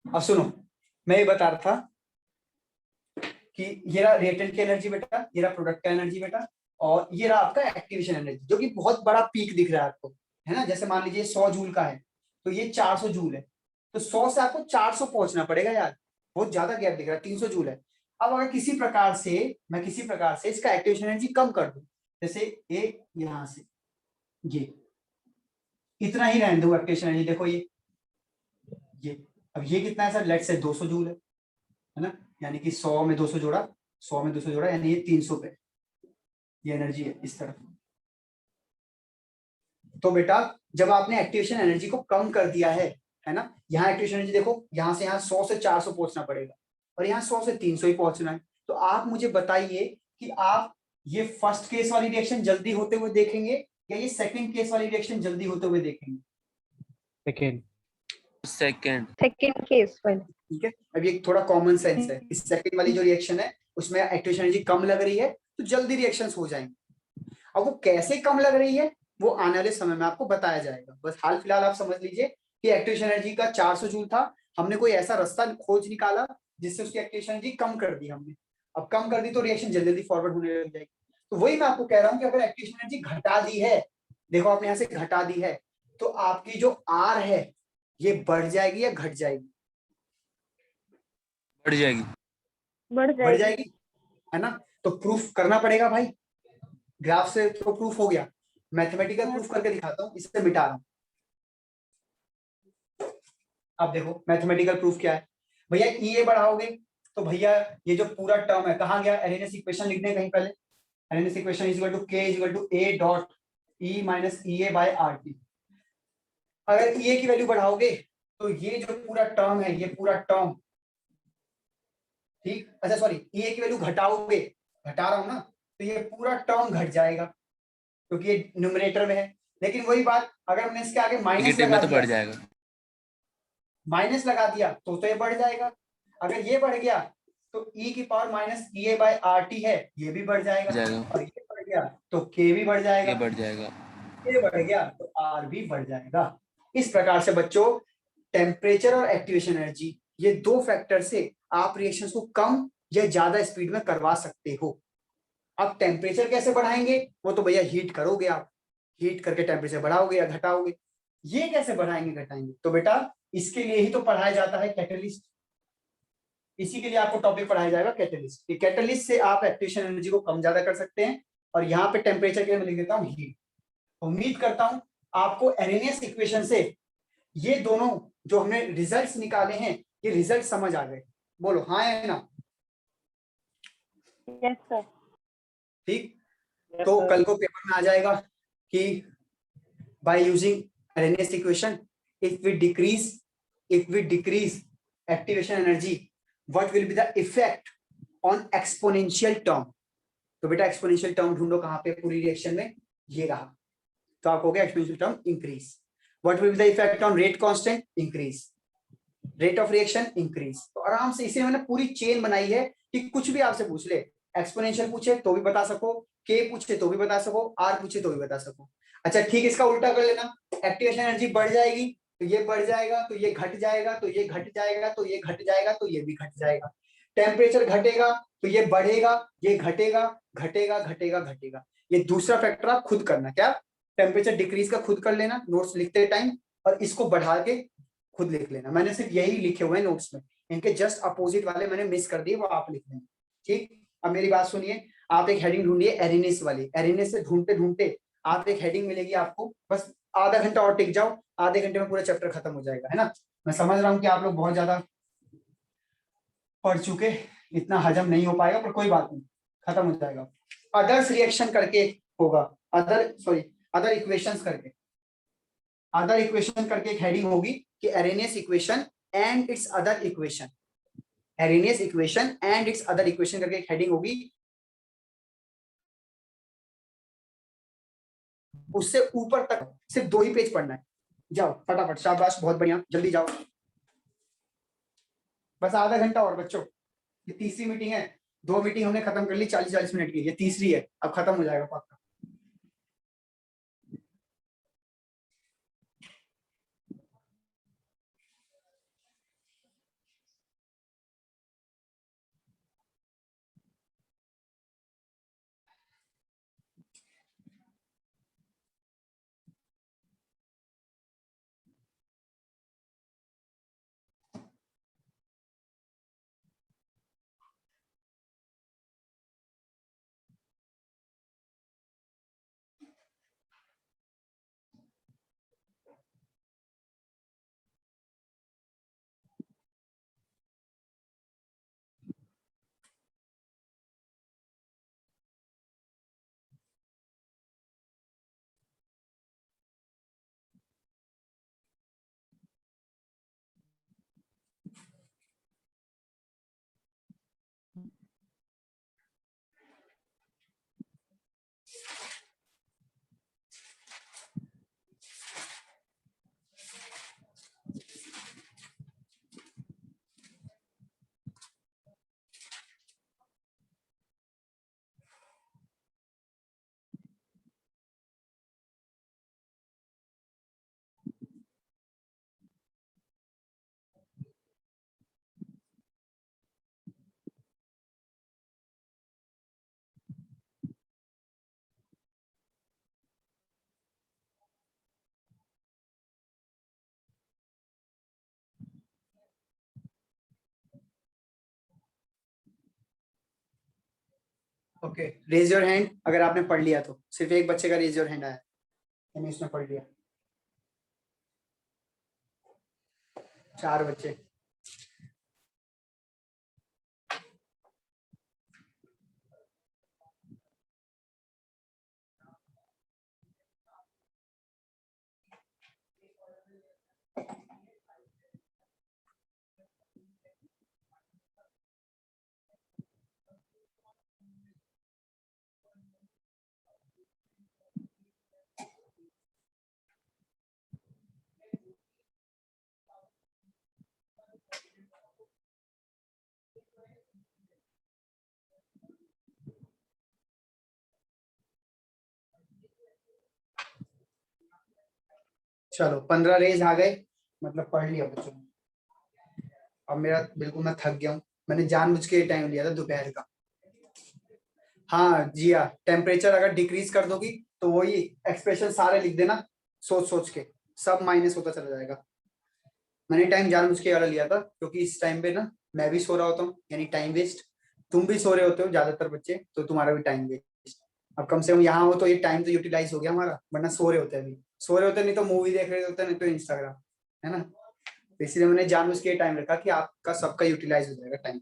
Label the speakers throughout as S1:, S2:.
S1: अब सुनो, मैं ये बता रहा था कि ये रहा रिएक्टेंट की एनर्जी बेटा, ये रहा प्रोडक्ट का एनर्जी बेटा, और ये रहा आपका एक्टिवेशन एनर्जी, जो कि बहुत बड़ा पीक दिख रहा है आपको, है ना। जैसे मान लीजिए 100 जूल का है, तो ये 400 जूल है, तो 100 से आपको 400 पहुंचना पड़ेगा यार, बहुत ज्यादा गैप दिख रहा है, 300 जूल है। अब अगर किसी प्रकार से मैं किसी प्रकार से इसका एक्टिवेशन एनर्जी कम कर दूं, जैसे एक यहां से ये इतना ही रहने दो एक्टिवेशन एनर्जी, देखो ये अब ये कितना है सर, लेट से 200 जूल है ना, यानी कि 100 में 200 जोड़ा, 100 में 200 जोड़ा, यानी ये 300 पे ये एनर्जी है इस तरफ। तो बेटा जब आपने एक्टिवेशन एनर्जी को कम कर दिया है ना, यहाँ एक्टिवेशन एनर्जी देखो, यहाँ से यहाँ 100 से 400 पहुंचना पड़ेगा, और यहाँ 100 से 300 ही पहुंचना है। तो आप मुझे बताइए कि आप ये फर्स्ट केस वाली रिएक्शन जल्दी होते हुए देखेंगे या ये सेकंड केस वाली रिएक्शन जल्दी होते हुए देखेंगे?
S2: सेकेंड
S3: सेकंड केस वाली।
S1: ठीक है, अब ये थोड़ा कॉमन सेंस है, इस सेकंड वाली जो रिएक्शन है उसमें एक्टिवेशन एनर्जी कम लग रही है, तो जल्दी रिएक्शंस हो जाएंगे। अब वो कैसे कम लग रही है वो आने वाले समय में आपको बताया जाएगा, बस हाल फिलहाल आप समझ लीजिए कि एक्टिवेशन एनर्जी का 400 जूल था, हमने कोई ऐसा रास्ता खोज निकाला जिससे उसकी एक्टिवेशन एनर्जी कम कर दी हमने। अब कम कर दी तो रिएक्शन जल्दी जल्दी फॉरवर्ड होने लग जाएगी। तो वही मैं आपको कह रहा हूँ कि अगर एक्टिवेशन एनर्जी घटा दी है, देखो आपने यहाँ से घटा दी है, तो आपकी जो आर है ये बढ़ जाएगी या घट जाएगी?
S4: बढ़ जाएगी।
S1: बढ़ जाएगी, है ना। तो प्रूफ करना पड़ेगा भाई, ग्राफ से तो प्रूफ हो गया, मैथमेटिकल प्रूफ करके दिखाता हूँ, इससे मिटा रहा हूँ। अब देखो मैथमेटिकल प्रूफ क्या है भैया, ई ए बढ़ाओगे तो भैया ये जो पूरा टर्म है कहाँ गया, एरेनियस इक्वेशन लिखने कहीं पहले, Arrhenius equation is equal to k is equal to A dot E minus E A by R T. अगर ई ए की वैल्यू बढ़ाओगे तो ये जो पूरा टर्म है, ये पूरा टर्म, ठीक, अच्छा सॉरी, ई ए की वैल्यू घटाओगे, घटा रहा हूं ना, तो ये पूरा टर्म घट जाएगा क्योंकि ये न्यूमरेटर में है। लेकिन वही बात अगर हमने इसके आगे माइनस
S4: नेगेटिव
S1: लगा
S4: में तो
S1: दिया,
S4: बढ़ जाएगा।
S1: माइनस लगा दिया तो ये बढ़ जाएगा। अगर ये बढ़ गया तो e की power minus E A by R T है, ये भी बढ़ जाएगा, और ये बढ़ गया तो k भी बढ़ जाएगा,
S4: ये बढ़ जाएगा,
S1: ये बढ़ गया तो r भी बढ़ जाएगा। इस प्रकार से बच्चों टेम्परेचर और एक्टिवेशन एनर्जी, ये दो फैक्टर से आप रिएक्शंस को कम या ज्यादा स्पीड में करवा सकते हो। अब टेम्परेचर कैसे बढ़ाएंगे, वो तो भैया हीट करोगे आप, हीट करके टेम्परेचर बढ़ाओगे या घटाओगे। ये कैसे बढ़ाएंगे घटाएंगे, तो बेटा इसके लिए ही तो पढ़ाया जाता है कैटलिस्ट, इसी के लिए आपको टॉपिक पढ़ाया जाएगा कैटलिस्ट, कि कैटलिस्ट से आप एक्टिवेशन एनर्जी को कम ज्यादा कर सकते हैं। और यहाँ पे टेम्परेचर के लिए मैं लिख देता हूँ हीट। उम्मीद करता हूँ आपको एरेनियस इक्वेशन से ये दोनों जो हमने रिजल्ट्स निकाले हैं, ये रिजल्ट समझ आ गए, बोलो हाँ या ना?
S3: Yes sir.
S1: ठीक, तो कल को पेपर में आ जाएगा कि by using Arrhenius equation if we decrease activation energy what will be the effect on exponential term। तो बेटा एक्सपोनेंशियल टर्म ढूंढो कहां पे पूरी रिएक्शन में, ये रहा, तो आपको हो गया exponential term increase. What will be the effect on rate constant, increase, rate of reaction increase. तो आराम से इसे मैंने पूरी चेन बनाई है कि कुछ भी आपसे पूछ ले, एक्सपोनेंशियल पूछे तो भी बता सको, के पूछे तो भी बता सको, आर पूछे तो भी बता सको। अच्छा ठीक, इसका उल्टा कर लेना, एक्टिवेशन एनर्जी बढ़ जाएगी तो ये बढ़ जाएगा, तो ये घट जाएगा, तो ये घट जाएगा, तो ये घट जाएगा, तो ये भी घट जाएगा। टेम्परेचर घटेगा तो ये बढ़ेगा, ये घटेगा, घटेगा घटेगा घटेगा। ये दूसरा फैक्टर आप खुद करना, क्या टेम्परेचर डिक्रीज का खुद कर लेना नोट्स लिखते टाइम, और इसको बढ़ा के खुद लिख लेना। मैंने सिर्फ यही लिखे हुए हैं नोट्स में, इनके जस्ट अपोजिट वाले मैंने मिस कर दिए, वो आप लिख लेना। ठीक, अब मेरी बात सुनिए, आप एक हेडिंग ढूंढिए एरेनियस वाली, एरेनियस से ढूंढते ढूंढते आप एक हेडिंग मिलेगी आपको, बस आधा घंटा और टिक जाओ, आधे घंटे में पूरा चैप्टर खत्म हो जाएगा, है ना। मैं समझ रहा हूँ कि आप लोग बहुत ज्यादा पढ़ चुके, इतना हजम नहीं हो पाएगा, पर कोई बात नहीं, खत्म हो जाएगा। अदर्स रिएक्शन करके होगा, अदर इक्वेशंस करके, अदर इक्वेशन करके एक हेडिंग होगी कि Arrhenius equation and its other equation, Arrhenius equation and its other equation करके एक हेडिंग होगी। उससे ऊपर तक सिर्फ 2 ही पेज पढ़ना है, जाओ फटाफट, शाबाश बहुत बढ़िया, जल्दी जाओ, बस आधा घंटा और बच्चों। ये तीसरी मीटिंग है, 2 मीटिंग हमने खत्म कर ली 40-40 मिनट की, ये तीसरी है, अब खत्म हो जाएगा पक्का। ओके, रेज योर हैंड अगर आपने पढ़ लिया तो। सिर्फ एक बच्चे का रेज योर हैंड आया, यानी उसने पढ़ लिया। 4 बच्चे। चलो 15 रेज आ गए, मतलब पढ़ लिया बच्चों ने। अब मेरा बिल्कुल मैं थक गया हूँ, मैंने जानबूझ के टाइम लिया था दोपहर का। हाँ जी हाँ, टेम्परेचर अगर डिक्रीज कर दोगी तो वही एक्सप्रेशन सारे लिख देना सोच सोच के, सब माइनस होता चला जाएगा। मैंने टाइम जानबूझ के वाला लिया था क्योंकि इस टाइम पे ना मैं भी सो रहा होता हूँ, यानी टाइम वेस्ट। तुम भी सो रहे होते हो ज्यादातर बच्चे, तो तुम्हारा भी टाइम वेस्ट। अब कम से कम यहाँ हो तो ये टाइम तो यूटिलाइज हो गया हमारा, वरना सो रहे होते अभी। सो रहे होते नहीं तो मूवी देख रहे होते, नहीं तो इंस्टाग्राम, है ना। तो इसलिए मैंने जानबूझ के टाइम रखा कि आपका सबका यूटिलाइज हो जाएगा टाइम।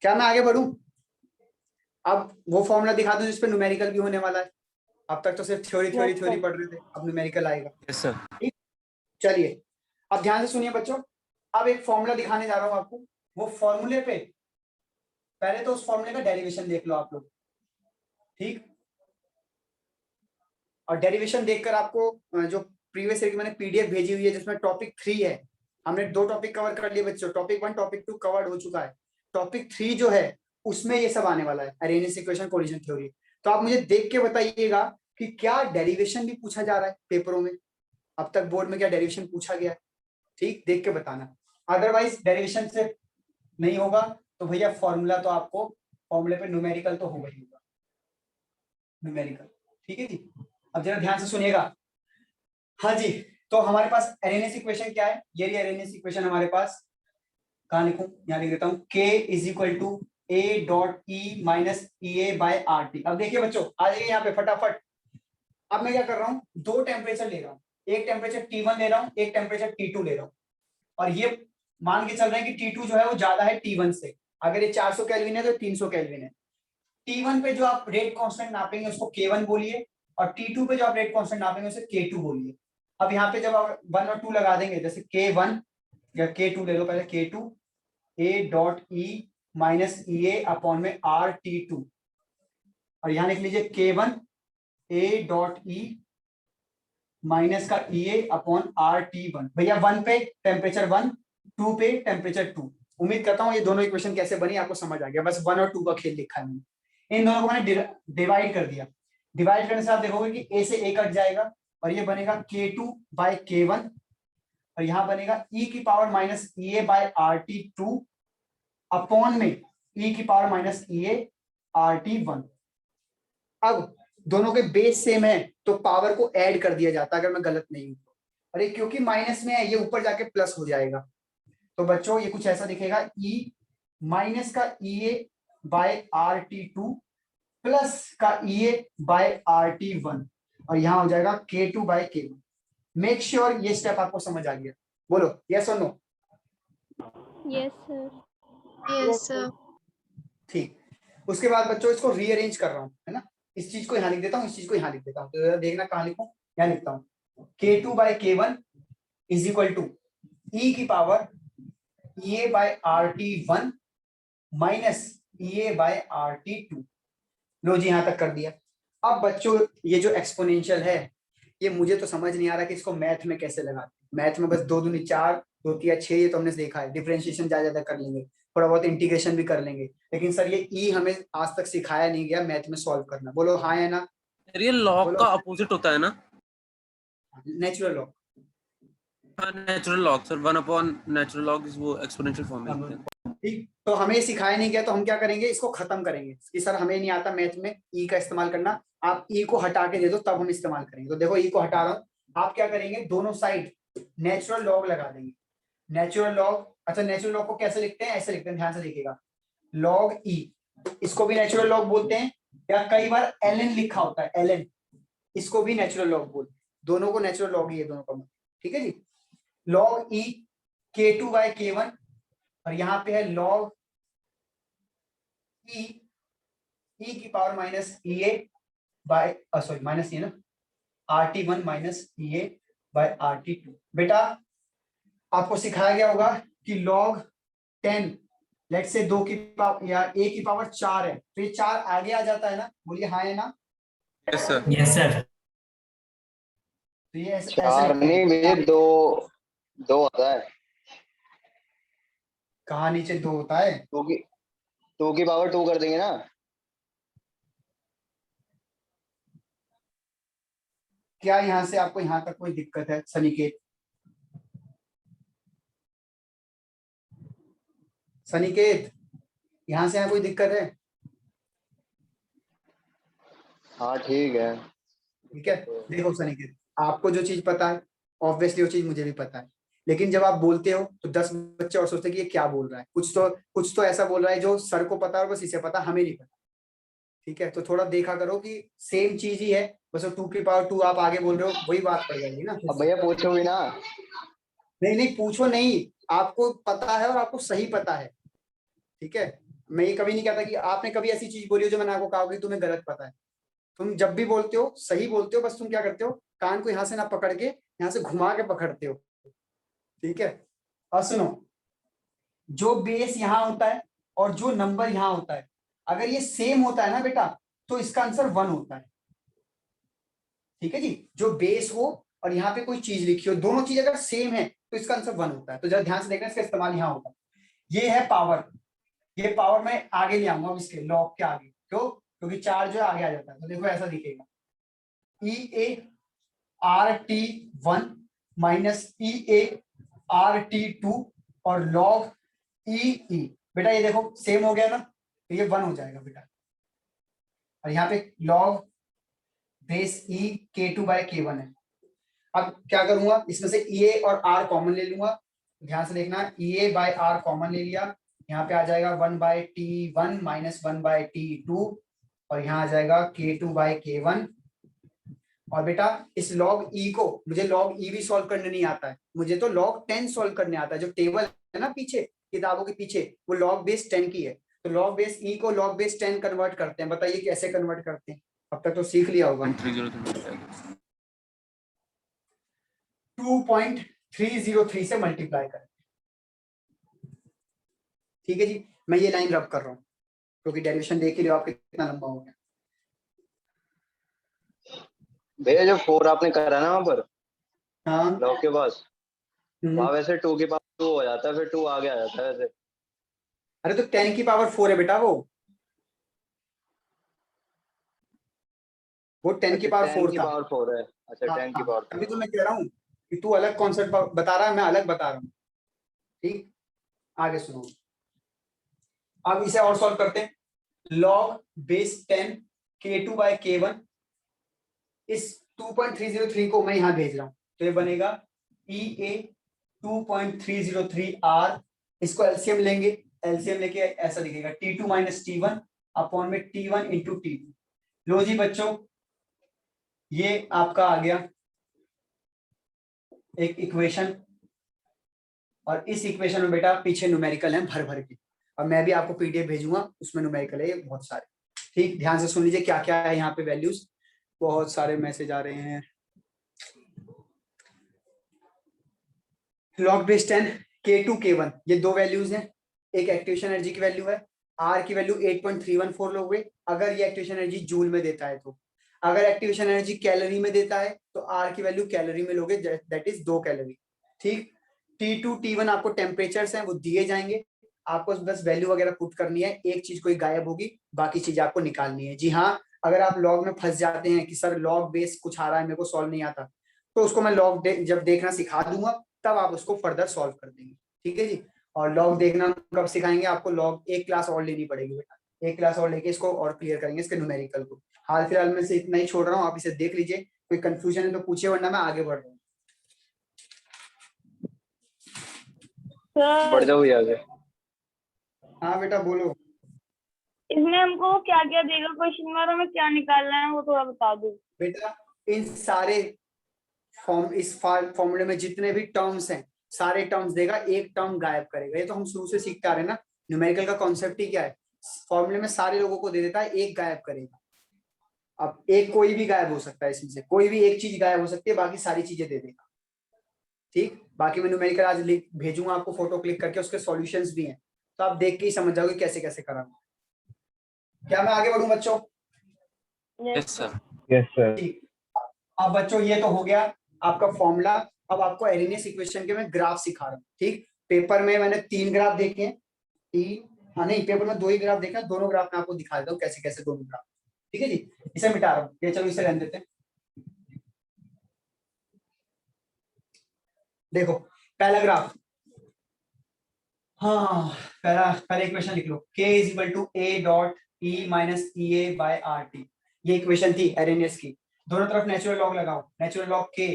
S1: क्या मैं आगे बढ़ूं? अब वो फॉर्मूला दिखा दूं जिसपे न्यूमेरिकल भी होने वाला है। अब तक तो सिर्फ थ्योरी थ्योरी थ्योरी पढ़ रहे थे, अब न्यूमेरिकल आएगा।
S3: Yes, sir.
S1: ठीक, चलिए अब ध्यान से सुनिए बच्चों। अब एक फॉर्मूला दिखाने जा रहा हूं आपको। वो फॉर्मूले पे पहले तो उस फॉर्मूले का डेरिवेशन देख लो आप लोग, ठीक। और डेरिवेशन देखकर आपको जो प्रीवियस ईयर की मैंने पीडीएफ भेजी हुई है जिसमें टॉपिक 3 है, हमने 2 टॉपिक कवर कर लिए बच्चों। टॉपिक 1 टॉपिक 2 कवर्ड हो चुका है। टॉपिक 3 जो है उसमें ये सब आने वाला है, अरेनियस इक्वेशन, कोलिजन थ्योरी। तो आप मुझे देख के बताइएगा कि क्या डेरिवेशन भी पूछा जा रहा है पेपरों में, अब तक बोर्ड में क्या डेरिवेशन पूछा गया है, ठीक, देख के बताना। अदरवाइज डेरिवेशन से नहीं होगा तो भैया फॉर्मूला तो आपको, फॉर्मूले पे न्यूमेरिकल तो होगा ही होगा, न्यूमेरिकल, ठीक है जी। अब जरा ध्यान से सुनिएगा। हाँ जी, तो हमारे पास अरेनियस इक्वेशन क्या है, ये रही अरेनियस इक्वेशन हमारे पास। कहाँ लिखूं? यहाँ लिख देता हूँ, k is equal to a dot E minus E A by R T. अब देखिए बच्चों, आ जाइए यहाँ पे फटाफट। अब मैं क्या कर रहा हूँ, 2 टेम्परेचर ले रहा हूँ, एक टेम्परेचर T1 ले रहा हूँ, एक टेम्परेचर T2 ले रहा हूँ। और ये मान के चल रहे हैं कि T2 जो है वो ज्यादा है T1 से। अगर ये 400 केल्विन है तो 300 केल्विन है। T1 पे जो आप रेट कांस्टेंट नापेंगे उसको K1 बोलिए, और T2 पे जो आप रेट कांस्टेंट नापेंगे उसे K2 बोलिए। अब यहाँ पे जब आप 1 और 2 लगा देंगे, जैसे K1 या K2 ले लो पहले, K2 A dot E minus E A upon में RT2, और यहाँ लिख लीजिए K1 A dot E minus का ई ए अपॉन RT1। भैया 1 पे टेम्परेचर 1, 2 पे टेम्परेचर 2। उम्मीद करता हूँ ये दोनों इक्वेशन कैसे बनी आपको समझ आ गया, बस 1 और 2 का खेल लिखा है मैंने। इन दोनों को मैंने डिवाइड कर दिया। डिवाइड करने से आप देखोगे कि a से a कट जाएगा और ये बनेगा K2 बाय K1, और यहाँ बनेगा e की power minus E A by RT2 upon में e की पावर माइनस ई ए RT1। अब दोनों के बेस सेम है तो पावर को ऐड कर दिया जाता है अगर मैं गलत नहीं हूं। अरे क्योंकि माइनस में है ये ऊपर जाके प्लस हो जाएगा। तो बच्चों ये कुछ ऐसा दिखेगा, e माइनस का ई ए बाय RT2 प्लस का ई ए बाय RT1, और यहां हो जाएगा K2 by K1। Make sure ये स्टेप आपको समझ आ गया। बोलो यस और no?
S4: Yes, sir.
S5: Yes, sir.
S1: ठीक, उसके बाद बच्चों इसको रीअरेंज कर रहा हूं, है ना। इस चीज को यहां लिख देता हूं, इस चीज को यहां लिख देता हूं, तो देखना कहां लिखूं। यहां लिखता हूं K2 by K1 is equal to E की power E A by RT1 minus E A by RT2। लो जी यहां तक कर दिया। अब बच्चों ये जो एक्सपोनेंशियल है ये मुझे तो समझ नहीं आ रहा कि इसको मैथ में कैसे लगाते। मैथ में बस 2 दूनी 4, 2 तिया 6 ये तो हमने देखा है, डिफरेंशिएशन ज्यादा कर लेंगे, थोड़ा बहुत इंटीग्रेशन भी कर लेंगे, लेकिन सर ये ई हमें आज तक सिखाया नहीं गया मैथ में सॉल्व करना। बोलो हाँ या ना?
S3: ये लॉग
S1: बोलो
S3: का अपोजिट होता है ना?
S1: Natural log.
S3: हाँ, natural log sir, 1 upon natural log is वो एक्सपोनेंशियल फॉर्म में।
S1: ठीक, तो हमें सिखाया नहीं गया तो हम क्या करेंगे, इसको खत्म करेंगे कि सर हमें नहीं आता मैथ में ई का इस्तेमाल करना, आप ई को हटा के दे दो तब हम इस्तेमाल करेंगे। तो देखो ई को हटा रहा हूं, आप क्या करेंगे दोनों साइड नेचुरल लॉग लगा देंगे। नेचुरल लॉग, अच्छा नेचुरल लॉग को कैसे लिखते हैं, ऐसे लिखते हैं, ध्यान से देखिएगा, लॉग ई, इसको भी नेचुरल लॉग बोलते हैं या कई बार ln लिखा होता है, ln, इसको भी नेचुरल लॉग बोल, दोनों को नेचुरल लॉग ही है दोनों का, ठीक है जी। log e k2 by k1, और यहाँ पे है log e की power minus E A bye, sorry minus ये ना, RT1 minus E A by RT2। बेटा आपको सिखाया गया होगा कि log 10 लेट से 2 की पावर या a की पावर 4 है, तो ये 4 आगे आ जाता है ना, बोलिए हाँ है ना।
S3: Yes, sir.
S5: Yes sir.
S1: तो ये ऐसे
S6: चार नहीं भैया, दो दो होता है।
S1: कहाँ नीचे 2 होता है?
S6: टू की पावर 2 कर देंगे ना।
S1: क्या यहाँ से आपको यहाँ तक कोई दिक्कत है सनिकेत? सनिकेत यहाँ से यहाँ कोई दिक्कत है?
S6: हाँ ठीक है।
S1: ठीक है, देखो सनिकेत, आपको जो चीज पता है ऑब्वियसली वो चीज मुझे भी पता है, लेकिन जब आप बोलते हो तो 10 बच्चे और सोचते हैं कि ये क्या बोल रहा है, कुछ तो ऐसा बोल रहा है जो सर को पता है और बस इसे पता, हमें नहीं पता। ठीक है, तो थोड़ा देखा करो कि सेम चीज ही है, बस 2 की पावर 2 आप आगे बोल रहे हो, वही बात पड़ जाएगी ना।
S6: अब भैया पूछो भी ना।
S1: नहीं नहीं पूछो नहीं, आपको पता है और आपको सही पता है। ठीक है, मैं ये कभी नहीं कहता कि आपने कभी ऐसी चीज बोली हो जो मैंने आपको कहा कि तुम्हें गलत पता है। तुम जब भी बोलते हो सही बोलते हो, बस तुम क्या करते हो, कान को यहाँ से ना पकड़ के यहाँ से घुमा के पकड़ते हो। ठीक है, और सुनो, जो बेस यहाँ होता है और जो नंबर यहाँ होता है, अगर ये सेम होता है ना बेटा, तो इसका आंसर 1 होता है। ठीक है जी, जो बेस हो और यहाँ पे कोई चीज लिखी हो, दोनों चीज अगर सेम है तो इसका आंसर 1 होता है। तो जरा ध्यान से देखना, इसका इस्तेमाल यहाँ होगा। ये है पावर, ये पावर मैं आगे ले आऊंगा इसके लॉग के आगे, क्यों? क्योंकि 4 जो है आगे आ जाता है। तो देखो ऐसा दिखेगा, EA/RT1 माइनस EA/RT2 और log EE। बेटा ये देखो सेम हो गया ना, तो ये 1 हो जाएगा बेटा। और यहाँ पे log base E K2 by K1 है। अब क्या करूंगा, इसमें से EA और R कॉमन ले लूंगा। ध्यान से देखना, EA बाय R कॉमन ले लिया, यहाँ पे आ जाएगा 1 bye T1 minus 1 bye T2, और यहाँ आ जाएगा K2 बाय K1। और बेटा इस log e को, मुझे log e भी सॉल्व करने नहीं आता है, मुझे तो log 10 सॉल्व करने आता है। जो टेबल है ना पीछे किताबों के पीछे, वो log बेस 10 की है। तो log बेस e को log बेस 10 कन्वर्ट करते हैं, बताइए कैसे कन्वर्ट करते हैं? अब तक तो सीख लिया होगा। 2.303 से मल्टीप्लाई करें। ठीक है जी, मैं ये लाइन रब कर रहा हूँ क्योंकि डेरिवेशन देख ही रहे हो आप कितना लंबा हो गया।
S6: भैया जो 4 आपने करा ना वहां पर
S1: हाँ
S6: लॉग के पास, वहां वैसे 2 के पास 2 हो जाता है, फिर 2 आगे आ जाता है वैसे।
S1: अरे तो 10 की पावर 4 है बेटा, वो 10 की पावर 4
S6: 10 की
S1: था।
S6: पावर 4 है। अच्छा
S1: हाँ
S6: 10 की
S1: हाँ,
S6: पावर
S1: अभी
S6: 4।
S1: तो मैं कह रहा हूँ कि तू अलग कॉन्सेप्ट बता रहा है, मैं अलग बता रहा हूँ। ठीक, आगे सुनो, अब इसे और सॉल्व करते हैं। log base 10 K2 by K1, इस 2.303 को मैं यहाँ भेज रहा हूँ, तो ये बनेगा EA 2.303R। इसको एलसीएम लेंगे, एलसीएम लेके ऐसा दिखेगा T2 माइनस T1 अपॉन में T1 इंटू T2। लो जी बच्चों, ये आपका आ गया एक इक्वेशन, और इस इक्वेशन में बेटा पीछे न्यूमेरिकल है भर भर के, और मैं भी आपको पीडीएफ भेजूंगा, उसमें न्यूमेरिकल है बहुत सारे। ठीक, ध्यान से सुन लीजिए क्या क्या है यहाँ पे वैल्यूज, बहुत सारे मैसेज आ रहे हैं। log बेस 10 K2 K1, ये दो वैल्यूज हैं, एक एक्टिवेशन एनर्जी की वैल्यू है, R की वैल्यू 8.314 लोगे अगर ये एक्टिवेशन एनर्जी जूल में देता है तो। अगर एक्टिवेशन एनर्जी कैलोरी में देता है तो R की वैल्यू कैलोरी में लोगे, दैट इज 2 कैलोरी। ठीक, T2 T1 आपको टेम्परेचर्स हैं वो दिए जाएंगे, आपको बस वैल्यू वगैरह पुट करनी है, एक चीज कोई गायब होगी, बाकी चीज आपको निकालनी है। जी हाँ, अगर आप लॉग में फंस जाते हैं कि सर लॉग बेस कुछ आ रहा है मेरे को सॉल्व नहीं आता, तो उसको मैं लॉग जब देखना सिखा दूंगा तब आप उसको फर्दर सॉल्व कर देंगे। ठीक है जी, और लॉग देखना कब सिखाएंगे आपको, लॉग एक क्लास और लेनी पड़ेगी बेटा, एक क्लास और लेके इसको और क्लियर करेंगे इसके न्यूमेरिकल को। हाल फिलहाल में से इतना ही छोड़ रहा हूँ, आप इसे देख लीजिए, कोई कंफ्यूजन है तो पूछिए वरना मैं आगे बढ़ रहा हूँ।
S6: बढ़ जाओ भैया आगे।
S1: हाँ बेटा बोलो।
S5: इसमें हमको क्या क्या देगा क्वेश्चन में और हमें क्या निकालना है वो थोड़ा बता दो।
S1: बेटा इन सारे इस फॉर्मूले में जितने भी टर्म्स हैं सारे टर्म्स देगा, एक टर्म गायब करेगा। ये तो हम शुरू से सीखते आ रहे हैं ना, न्यूमेरिकल का कॉन्सेप्ट ही क्या है, फॉर्मूले में सारे लोगों को दे देता है, एक गायब करेगा। अब एक कोई भी गायब हो सकता है, इसमें से कोई भी एक चीज गायब हो सकती है, बाकी सारी चीजें दे देगा। ठीक, बाकी मैं न्यूमेरिकल आज लिख भेजूंगा आपको, फोटो क्लिक करके, उसके सॉल्यूशंस भी हैं, तो आप देख के ही समझ जाओगे कैसे कैसे कराना। क्या मैं आगे बढ़ूं बच्चों?
S3: Yes, sir.
S2: Yes, sir.
S1: ठीक, अब बच्चों ये तो हो गया आपका फॉर्मूला। अब आपको एरिनियस इक्वेशन के मैं ग्राफ सिखा रहा हूँ। ठीक, पेपर में मैंने 3 ग्राफ देखे हैं, हाँ नहीं, पेपर में 2 ही ग्राफ देखे हैं, दोनों ग्राफ में आपको दिखा देता हूँ कैसे कैसे दोनों ग्राफ। ठीक है जी, इसे मिटा रहा हूँ, ये चलो इसे रहने देते हैं। देखो पहला ग्राफ, हाँ पहला इक्वेशन लिख लो, k is equal to a dot e minus E A by R T. ये इक्वेशन थी एरेनियस की। दोनों तरफ नेचुरल लॉग लगाओ, natural log k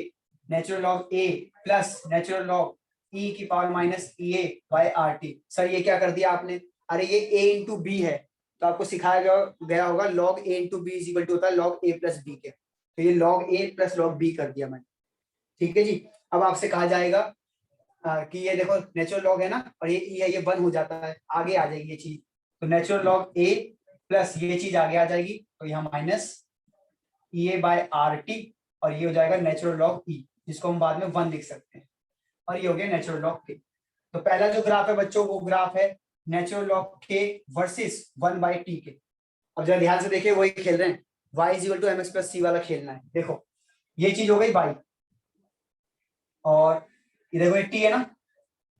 S1: natural log a plus natural log e की power minus E A by R T. Sir ये क्या कर दिया आपने? अरे ये a इंटू बी है, तो आपको सिखाया गया होगा log a into B is equal to होता है लॉग a प्लस बी के, तो ये log a plus log b कर दिया मैंने। ठीक है जी, अब आपसे कहा जाएगा कि ये देखो नेचुरल लॉग है ना, और ये ई है, ये 1 हो जाता है, आगे आ जाएगी ये चीज, तो नेचुरल लॉग ए प्लस ये चीज आगे आ जाएगी, तो यहाँ minus E A by R T, और ये हो जाएगा नेचुरल लॉग ई, जिसको हम बाद में 1 लिख सकते हैं, और ये हो गया नेचुरल लॉग के। तो पहला जो ग्राफ है बच्चों, वो ग्राफ है नेचुरल लॉग के वर्सेस 1 बाय टी के। अब जरा ध्यान से देखिए, वही खेल रहे हैं, y is equal to M X plus C वाला खेलना है। देखो ये चीज हो गई y, और ये देखो टी है ना,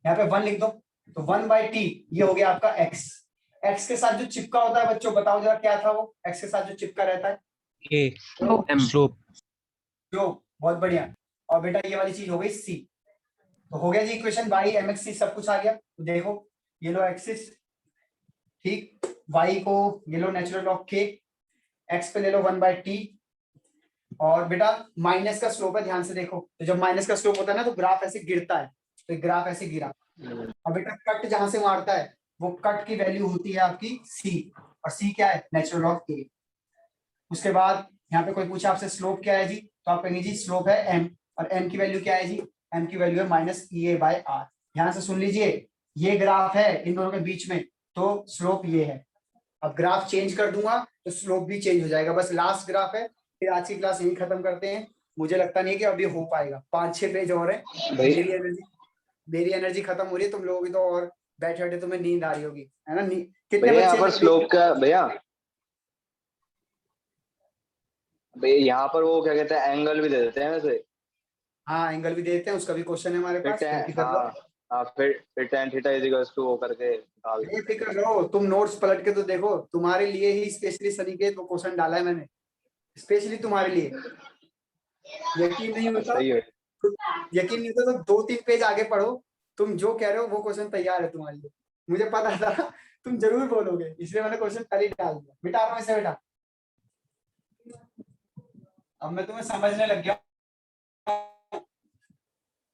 S1: यहाँ पे 1 लिख दो, तो 1 बाई टी ये हो गया आपका x। x के साथ जो चिपका होता है बच्चों, बताओ जरा क्या था वो, x के साथ जो चिपका रहता है?
S2: A.
S3: M.
S2: Slope.
S1: जो, बहुत बढ़िया। और बेटा ये वाली चीज हो गई c, तो हो गया जी इक्वेशन, y mx c सब कुछ आ गया। तो देखो ये लो एक्सिस, ठीक, y को ये लो नेचुरल लॉग k, x पे ले लो 1 बाई टी, और बेटा माइनस का स्लोप है, ध्यान से देखो, तो जब माइनस का स्लोप होता है ना तो ग्राफ ऐसे गिरता है, तो ग्राफ ऐसे गिरा। अब बेटा कट जहां से मारता है वो कट की वैल्यू होती है आपकी c, और c क्या है? Natural log a। उसके बाद यहाँ पे कोई पूछा आपसे स्लोप क्या है जी, तो आप कहेंगे जी स्लोप है m, और m की वैल्यू क्या है जी? m की वैल्यू है minus E A by R. ध्यान से सुन लीजिए, ये ग्राफ है इन दोनों के बीच में, तो स्लोप ये है। अब ग्राफ चेंज कर दूंगा तो स्लोप भी चेंज हो जाएगा। बस लास्ट ग्राफ है, फिर आज की क्लास यही खत्म करते हैं। मुझे लगता नहीं है कि अभी हो पाएगा, 5-6 पेज और है। मेरी एनर्जी खत्म हो रही है, तुम लोगों की तो और बैठे बैठे तुम्हें नींद आ रही होगी, है ना? कितने
S6: भैया यहाँ पर
S1: बच्चे?
S6: स्लोप का भैया, भैया यहाँ पर वो क्या कहते हैं एंगल भी दे देते हैं वैसे।
S1: हाँ एंगल भी दे देते हैं, उसका भी क्वेश्चन है हमारे पास, फिर भी कर लो।
S6: हाँ फिर tan theta is equals to वो करके निकाल दो।
S1: बेफिक्र रहो, तुम नोट्स पलट के तो देखो, तुम्हारे लिए ही स्पेशली सनिकेत वो क्वेश्चन डाला है मैंने, स्पेशली तुम्हारे लिए। यकीन नहीं होता,
S6: सही है।
S1: यकीन नहीं होता तो 2-3 पेज आगे पढ़ो, तुम जो कह रहे हो वो क्वेश्चन तैयार है तुम्हारे लिए। मुझे पता था तुम जरूर बोलोगे, इसलिए मैंने क्वेश्चन पहले ही डाल दिया। बेटा आप ऐसे बेटा, अब मैं तुम्हें समझने लग गया,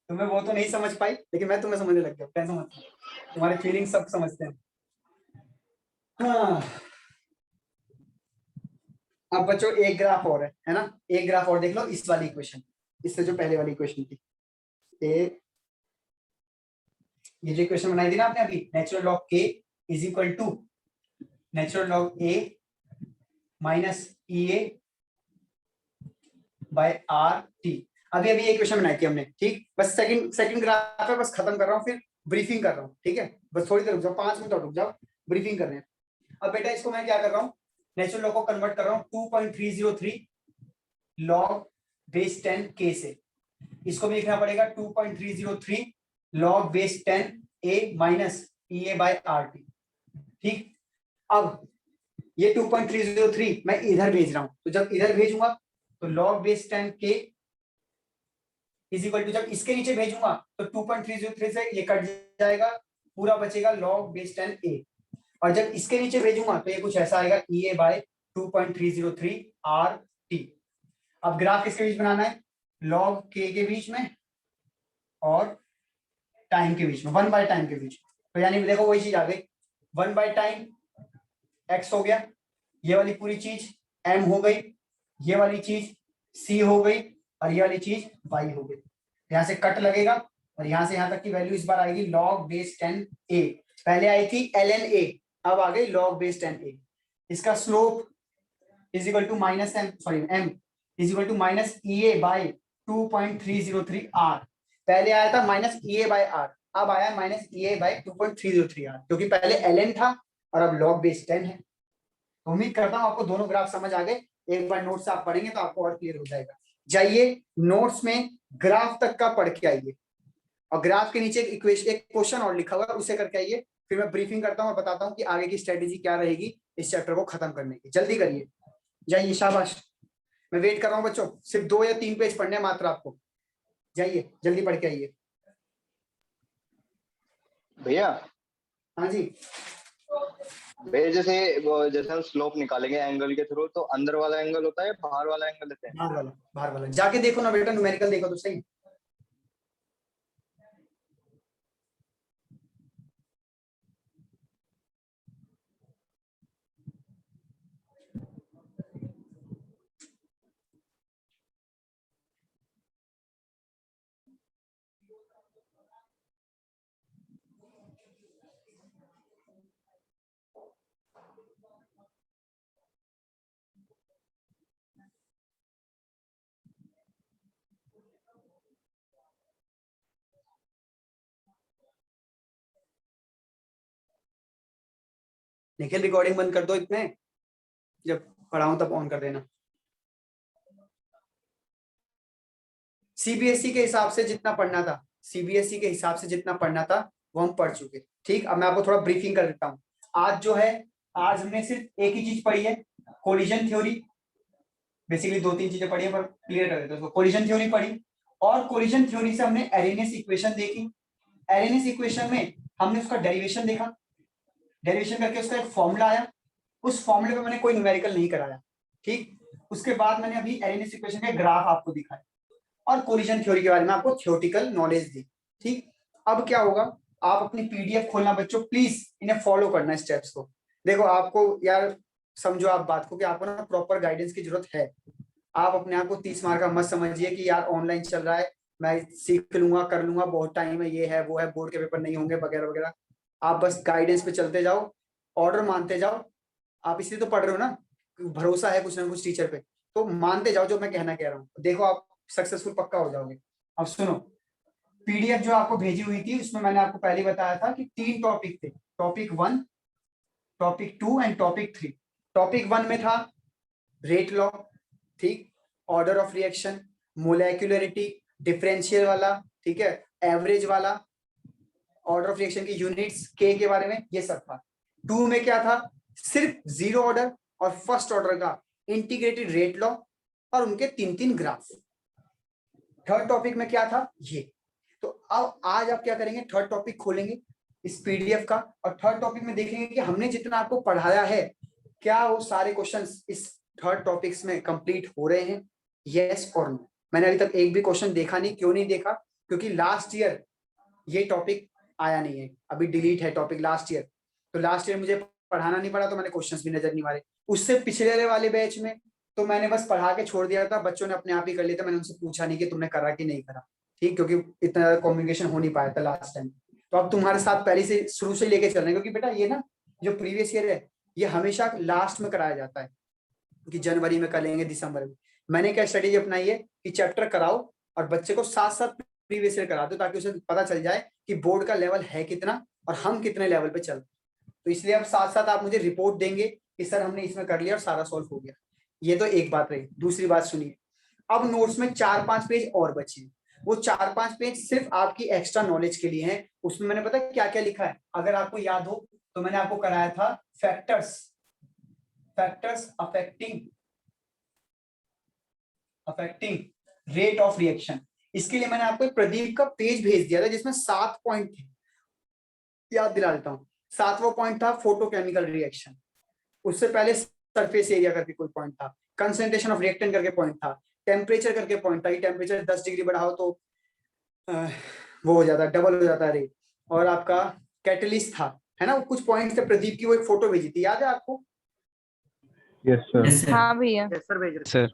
S1: तुम्हें वो तो नहीं समझ पाई, लेकिन मैं तुम्हें समझने लग गया, कैसे समझ, तुम्हारी फीलिंग सब समझते हैं। हाँ, अब बच्चों एक ग्राफ और है ना, एक ग्राफ और देख लो, इस वाली इक्वेशन, इससे जो पहले वाली इक्वेशन थी, ये जो इक्वेशन बनाई थी ना आपने अभी, natural log k is equal to natural log a minus E A by R T. अभी अभी इक्वेशन बनाई थी हमने, ठीक। बस सेकंड ग्राफ है, बस खत्म कर रहा हूँ, फिर ब्रीफिंग कर रहा हूँ, ठीक है। बस थोड़ी देर रुक जाओ, 5 मिनट और रुक जाओ, ब्रीफिंग कर रहे हैं। अब बेटा इसको मैं क्या कर रहा हूँ, नेचुरल लॉग को कन्वर्ट कर रहा हूँ 2.303 लॉग बेस 10 k से। इसको भी लिखना पड़ेगा 2.303 log base 10 a minus E A by R T, ठीक। अब ये 2.303 मैं इधर भेज रहा हूं, तो जब इधर भेजूंगा तो log base 10 k is equal to, जब इसके नीचे भेजूंगा तो 2.303 से ये कट जाएगा, पूरा बचेगा log बेस 10 a, और जब इसके नीचे भेजूंगा तो ये कुछ ऐसा आएगा ई ए बाय 2.303 आर टी। अब ग्राफ किसके बीच बनाना है? log k के बीच में और टाइम के बीच में, 1 बाय टाइम के बीच। तो यानी देखो वही चीज आ गई, 1 बाय टाइम x हो गया, ये वाली पूरी चीज m हो गई, ये वाली चीज c हो गई और ये वाली चीज y हो गई। यहाँ से कट लगेगा और यहाँ से यहाँ तक की वैल्यू इस बार आएगी log बेस 10a, पहले आई थी ln a, अब आ गई log बेस 10a। इसका slope is equal to minus m is equal to minus ea by 2.303 r। पहले आया था माइनस ea बाई r, अब आया माइनस ea बाई 2.303 r, क्योंकि पहले ln था और अब log बेस 10 है। तो उम्मीद करता हूं आपको दोनों ग्राफ समझ आ गए। एक बार नोट्स आप पढ़ेंगे तो आपको और क्लियर हो जाएगा। जाइए नोट्स में ग्राफ तक का पढ़ के आइए और ग्राफ के नीचे एक क्वेश्चन और लिखा हुआ है उसे करके आइए, फिर मैं ब्रीफिंग करता हूं और बताता हूं कि आगे की स्ट्रेटेजी क्या रहेगी इस चैप्टर को खत्म करने की। जल्दी करिए, जाइए, शाबाश, मैं वेट कर रहा हूं बच्चों, सिर्फ 2 या 3 पेज पढ़ने मात्र आपको। जाइए जल्दी पढ़ के आइए।
S6: भैया
S1: हाँ जी,
S6: भैया जैसे हम स्लोप निकालेंगे एंगल के थ्रू, तो अंदर वाला एंगल होता है, बाहर वाला एंगल लेते हैं?
S1: बाहर वाला जाके देखो ना बेटा, न्यूमेरिकल देखो तो सही। निखिल रिकॉर्डिंग बंद कर दो, इतने जब पढ़ाऊं तब ऑन कर देना। सीबीएसई के हिसाब से जितना पढ़ना था, सीबीएसई के हिसाब से जितना पढ़ना था वो हम पढ़ चुके। ठीक, अब मैं आपको थोड़ा ब्रीफिंग कर देता हूँ। आज जो है, आज हमने सिर्फ एक ही चीज पढ़ी है, कोलिजन थ्योरी। बेसिकली 2-3 चीजें पढ़ी है पर क्लियर कर देते हैं। कोलिजन थ्योरी पढ़ी और कोलिजन थ्योरी से हमने एरेनियस इक्वेशन देखी। एरेनियस इक्वेशन में हमने उसका डेरिवेशन देखा, डेरिवेशन करके उसका एक फॉर्मूला आया, उस फॉर्मूले पे मैंने कोई न्यूमेरिकल नहीं कराया। ठीक, उसके बाद मैंने अभी एरेनियस इक्वेशन के ग्राफ आपको दिखाए और कोलिजन थ्योरी के बारे में आपको थ्योरेटिकल नॉलेज दी। ठीक, अब क्या होगा, आप अपनी पीडीएफ खोलना बच्चों, प्लीज इन्हें फॉलो करना स्टेप्स को। देखो आपको यार, समझो आप बात को कि आपको ना प्रॉपर गाइडेंस की जरूरत है। आप अपने आप को 30 मार्क का मत समझिए कि यार ऑनलाइन चल रहा है, मैं सीख लूंगा, कर लूंगा, बहुत टाइम है, ये है वो है, बोर्ड के पेपर नहीं होंगे वगैरह वगैरह। आप बस गाइडेंस पे चलते जाओ, ऑर्डर मानते जाओ। आप इसलिए तो पढ़ रहे हो ना, भरोसा है कुछ ना कुछ टीचर पे, तो मानते जाओ जो मैं कहना कह रहा हूँ। देखो आप सक्सेसफुल पक्का हो जाओगे। अब सुनो, पीडीएफ जो आपको भेजी हुई थी उसमें मैंने आपको पहले बताया था कि 3 टॉपिक थे, topic 1, topic 2 and topic 3। Topic 1 में था रेट लॉ, ठीक, ऑर्डर ऑफ रिएक्शन, मोलेक्युलरिटी, डिफरेंशियल वाला, ठीक है, एवरेज वाला, ऑर्डर ऑफ रिएक्शन की यूनिट्स, के बारे में, ये सब था। 2 में क्या था, सिर्फ जीरो ऑर्डर और फर्स्ट ऑर्डर का इंटीग्रेटेड रेट लॉ और उनके 3-3 ग्राफ। थर्ड टॉपिक में क्या था, ये। तो अब आज आप क्या करेंगे, थर्ड टॉपिक खोलेंगे इस पीडीएफ का और थर्ड टॉपिक में देखेंगे कि हमने जितना आपको पढ़ाया है क्या वो सारे क्वेश्चंस इस थर्ड टॉपिक्स में कंप्लीट हो रहे हैं, यस और नो। मैंने अभी तक एक भी क्वेश्चन देखा नहीं। क्यों नहीं देखा, क्योंकि लास्ट ईयर ये टॉपिक आया नहीं है, अभी डिलीट है टॉपिक लास्ट ईयर। तो लास्ट ईयर मुझे पढ़ाना नहीं पड़ा तो मैंने क्वेश्चंस भी नजर नहीं मारे। उससे पिछले वाले बैच में तो मैंने बस पढ़ा के छोड़ दिया था, बच्चों ने अपने आप ही कर लिया था, मैंने उनसे पूछा नहीं कि तुमने करा कि नहीं करा। ठीक, क्योंकि इतना ज्यादा कम्युनिकेशन हो नहीं पाया था लास्ट टाइम। तो अब तुम्हारे साथ पहले से शुरू से लेके चल रहे हैं, क्योंकि बेटा ये ना जो प्रीवियस ईयर है ये हमेशा लास्ट में कराया जाता है कि जनवरी में कर लेंगे, दिसंबर में। मैंने क्या स्ट्रेटेजी अपनाई है कि चैप्टर कराओ और बच्चे को साथ साथ प्रीवियस ईयर करा दो, ताकि उसे पता चल जाए कि बोर्ड का लेवल है कितना और हम कितने लेवल पे चल। तो इसलिए अब साथ साथ आप मुझे रिपोर्ट देंगे कि सर हमने इसमें कर लिया और सारा सॉल्व हो गया। ये तो एक बात रही। दूसरी बात सुनिए, अब नोट्स में 4-5 पेज और बचे हैं। वो 4-5 पेज सिर्फ आपकी एक्स्ट्रा नॉलेज के लिए हैं। उसमें मैंने पता क्या क्या लिखा है, अगर आपको याद हो तो मैंने आपको कराया था factors affecting rate of reaction. इसके लिए मैंने आपको प्रदीप का पेज भेज दिया था जिसमें 7 पॉइंट थे, याद दिला देता हूँ। 7वां पॉइंट था फोटोकेमिकल रिएक्शन, उससे पहले सरफेस एरिया करके कोई पॉइंट था, कंसंट्रेशन ऑफ रिएक्टेंट करके पॉइंट था, टेम्परेचर करके पॉइंट था कि टेम्परेचर 10 डिग्री बढ़ाओ तो वो हो जाता है, डबल हो जाता है रेट, और आपका कैटलिस्ट था, है ना। कुछ पॉइंट्स थे, प्रदीप की वो एक फोटो भेजी थी, याद है आपको,
S7: यस सर।
S8: Yes, sir.
S5: हाँ भैया।
S2: सर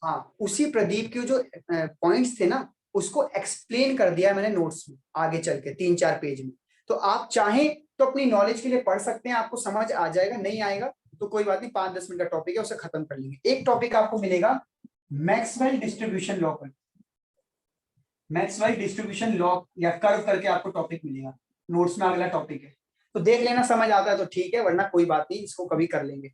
S1: हाँ, उसी प्रदीप के जो पॉइंट्स थे ना, उसको एक्सप्लेन कर दिया मैंने नोट्स में आगे चल के 3-4 पेज में। तो आप चाहें तो अपनी नॉलेज के लिए पढ़ सकते हैं, आपको समझ आ जाएगा, नहीं आएगा तो कोई बात नहीं, 5-10 मिनट का टॉपिक है, उसे खत्म कर लेंगे। एक टॉपिक आपको मिलेगा मैक्सवेल डिस्ट्रीब्यूशन लॉ पर, मैक्सवेल डिस्ट्रीब्यूशन लॉ या कर्व करके आपको टॉपिक मिलेगा, नोट्स में अगला टॉपिक है। तो देख लेना, समझ आता है तो ठीक है, वरना कोई बात नहीं, इसको कभी कर लेंगे।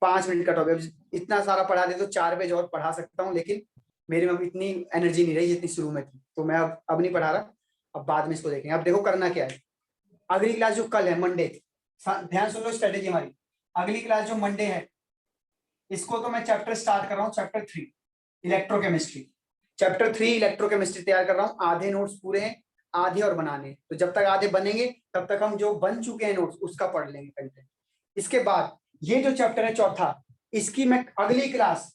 S1: 5 मिनट का टॉपिक, इतना सारा पढ़ा दे तो 4 पेज और पढ़ा सकता हूँ, लेकिन मेरे में अब इतनी एनर्जी नहीं रही जितनी शुरू में थी, तो मैं अब नहीं पढ़ा रहा, अब बाद में इसको देखेंगे। अब देखो करना क्या है, अगली क्लास जो कल है मंडे, ध्यान सुन लो स्ट्रेटेजी हमारी। अगली क्लास जो मंडे है, इसको तो मैं चैप्टर स्टार्ट कर रहा हूँ, चैप्टर 3 इलेक्ट्रोकेमिस्ट्री, चैप्टर 3 इलेक्ट्रोकेमिस्ट्री तैयार कर रहा हूँ। आधे नोट्स पूरे हैं, आधे और बनाने, तो जब तक आधे बनेंगे तब तक हम जो बन चुके हैं नोट्स उसका पढ़ लेंगे कंटेंट। इसके बाद ये जो चैप्टर है चौथा, इसकी मैं अगली क्लास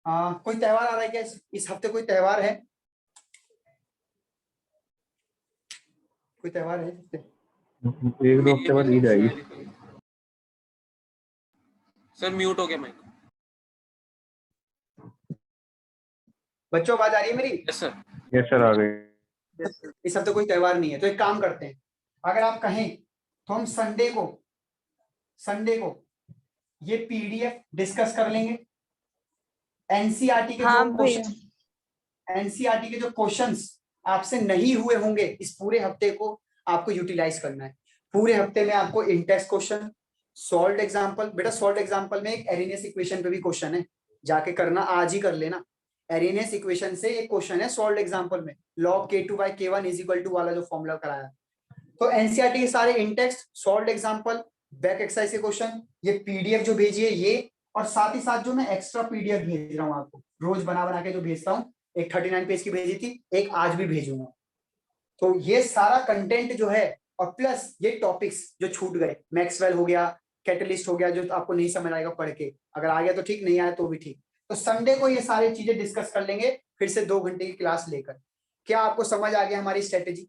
S1: कोई त्योहार आ रहा है क्या इस हफ्ते? कोई त्योहार है? कोई त्योहार है?
S7: 1-2 हफ्ते बाद ईद आएगी।
S3: सर म्यूट हो गया माइक।
S1: बच्चों आवाज आ रही है मेरी?
S3: Yes sir.
S7: यस सर, आ गए।
S1: इस हफ्ते कोई त्योहार नहीं है, तो एक काम करते हैं, अगर आप कहें तो हम संडे को ये पीडीएफ डिस्कस कर लेंगे। एनसीईआरटी के
S5: हाँ
S1: जो
S5: भैया।
S1: क्वेश्चन, एनसीईआरटी के जो क्वेश्चंस आपसे नहीं हुए होंगे, इस पूरे हफ्ते को आपको यूटिलाइज करना है। पूरे हफ्ते में आपको इंटेक्स क्वेश्चन, सॉल्व्ड एग्जांपल, बेटा सॉल्व्ड एग्जांपल में एक एरिनेस इक्वेशन पे भी क्वेश्चन है, जाके करना, आज ही कर लेना। एरिनेस इक्वेशन से एक क्वेश्चन है सॉल्व्ड एग्जांपल में, log k2/k1 is equal to वाला जो फॉर्मूला कराया। तो एनसीईआरटी के सारे intexts, solved example, back exercise के क्वेश्चन, ये पीडीएफ जो भेजी है ये, और साथ ही साथ जो मैं एक्स्ट्रा पीडीएफ भेज रहा हूँ आपको, रोज बना के जो भेजता हूँ, एक 39 पेज की भेजी थी, एक आज भी भेजूंगा। तो ये सारा कंटेंट जो है, और प्लस ये टॉपिक्स जो छूट गए, मैक्सवेल हो गया, कैटलिस्ट हो गया, जो आपको नहीं समझ आएगा पढ़ के, अगर आ गया तो ठीक, नहीं आया तो भी ठीक। तो संडे को ये सारी चीजें डिस्कस कर लेंगे, फिर से 2 घंटे की क्लास लेकर। क्या आपको समझ आ गया हमारी स्ट्रेटेजी?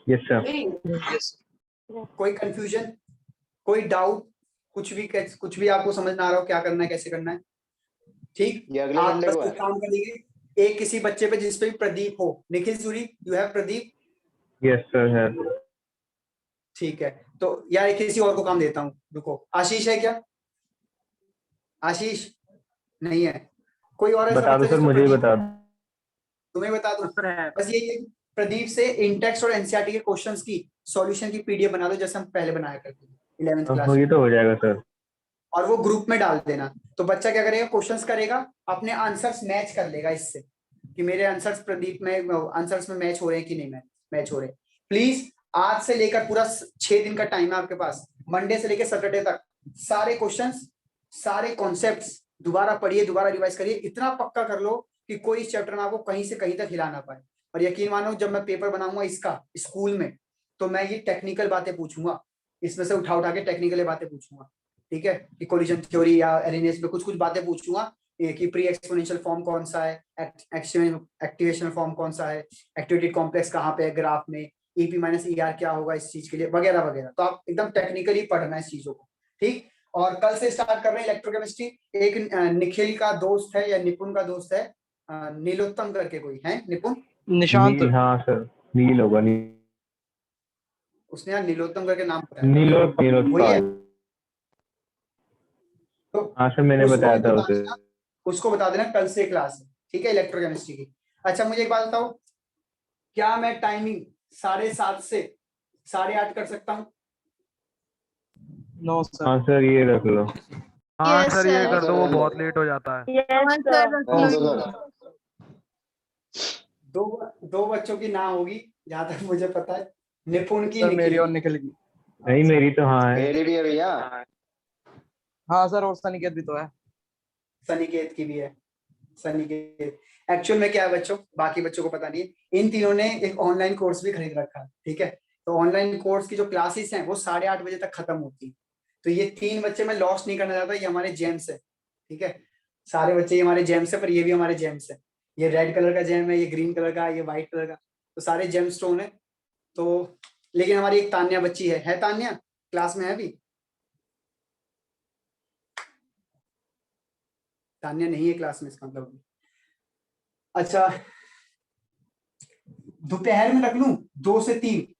S7: Yes sir.
S1: कोई कंफ्यूजन, कोई डाउट, कुछ भी आपको समझ ना आ रहा हो, क्या करना है, कैसे करना है? ठीक,
S6: ये अगले
S1: आप
S6: संडे
S1: बस
S6: को
S1: एक
S6: है।
S1: काम करेंगे, एक किसी बच्चे पे जिसपे भी प्रदीप हो, Nikhil Suri, you have Pradeep?
S7: Yes sir है।
S1: ठीक है, तो यार किसी और को काम देता हूँ, रुको। आशीष है क्या? आशीष नहीं है, कोई और ऐसा
S7: बता दो
S1: बच्चा
S7: सर,
S1: जिसपे
S7: मुझे ही
S1: प्रदीप?
S7: बता दो।
S1: तुम्हें बता दूं? बस यही है, प्रदीप से इंटेक्स्ट और एनसीईआरटी के क्वेश्चंस की सॉल्यूशन की पीडीएफ बना दो, जैसे हम पहले बनाया करते थे 11th क्लास
S7: ये
S1: में,
S7: तो हो जाएगा सर।
S1: और वो ग्रुप में डाल देना। तो बच्चा क्या करेगा, क्वेश्चंस करेगा, अपने आंसर्स मैच कर लेगा इससे, कि मेरे आंसर्स प्रदीप में आंसर्स में मैच हो रहे हैं कि नहीं मैच हो रहे। प्लीज आज से लेकर पूरा 6 दिन का टाइम है आपके पास, मंडे से लेकर सैटरडे तक, सारे क्वेश्चंस, सारे कॉन्सेप्ट्स दोबारा पढ़िए, दोबारा रिवाइज करिए, इतना पक्का कर लो कि कोई इस चैप्टर में आपको कहीं से कहीं तक हिला ना पाए। और यकीन मानो, जब मैं पेपर बनाऊंगा इसका स्कूल में, तो मैं ये टेक्निकल बातें पूछूंगा, इसमें से उठा के टेक्निकल बातें पूछूंगा, ठीक है, कि कोलिजन थ्योरी या एरिनेस में कुछ बातें पूछूंगा, कि प्री एक्सपोनेंशियल फॉर्म कौन सा है, एक्टिवेशन फॉर्म कौन सा है, एक्टिवेटेड कॉम्प्लेक्स कहाँ पे है ग्राफ में, ईपी माइनस ईआर क्या होगा इस चीज के लिए, वगैरह वगैरह। तो आप एकदम टेक्निकली पढ़ना है इस चीजों को, ठीक। और कल से स्टार्ट कर रहे हैं इलेक्ट्रोकेमिस्ट्री। एक निखिल का दोस्त है या निपुण का दोस्त है, नीलोत्तम करके कोई है, निपुण,
S2: निशांत।
S7: हाँ सर, नील होगा।
S1: उसने यार नीलोत्तम करके नाम बताया, वही है।
S7: नीलोत्पल।
S1: तो
S7: हाँ सर, मैंने बताया था उसे।
S1: उसको बता देना कल से क्लास है, ठीक है, इलेक्ट्रोकेमिस्ट्री की। अच्छा मुझे एक बात बताओ, क्या मैं टाइमिंग 7:30 से 8:30 कर सकता हूँ?
S2: No sir.
S7: हाँ सर, ये रख लो।
S9: हाँ
S4: Yes,
S9: सर, ये
S4: sir.
S9: कर दो, वो बहुत लेट हो जाता है।
S5: Yes sir.
S1: दो बच्चों की ना होगी जहां तक मुझे पता है, निपुण की,
S2: सर मेरी
S1: निखिल
S2: और
S1: की।
S2: निखिल की।
S7: नहीं, मेरी तो हाँ है।
S6: मेरी भी है भैया।
S2: हाँ सर, और सनिकेत भी तो है।
S1: सनिकेत की भी है, सनिकेत। एक्चुअल में क्या है बच्चों, बाकी बच्चों को पता नहीं है, इन तीनों ने एक ऑनलाइन कोर्स भी खरीद रखा है, ठीक है। तो ऑनलाइन कोर्स की जो क्लासेस हैं वो 8:30 बजे तक खत्म होती है। तो ये 3 बच्चे मैं लॉस नहीं करना चाहता, ये हमारे जेम्स है, ठीक है, सारे बच्चे ये हमारे जेम्स है, पर ये भी हमारे जेम्स है। ये रेड कलर का जेम है, ये ग्रीन कलर का, ये व्हाइट कलर का, तो सारे जेम स्टोन है। तो लेकिन हमारी एक तान्या बच्ची है तान्या? क्लास में है अभी? तान्या नहीं है क्लास में, इसका मतलब। अच्छा, दोपहर में रख लूं 2 से 3?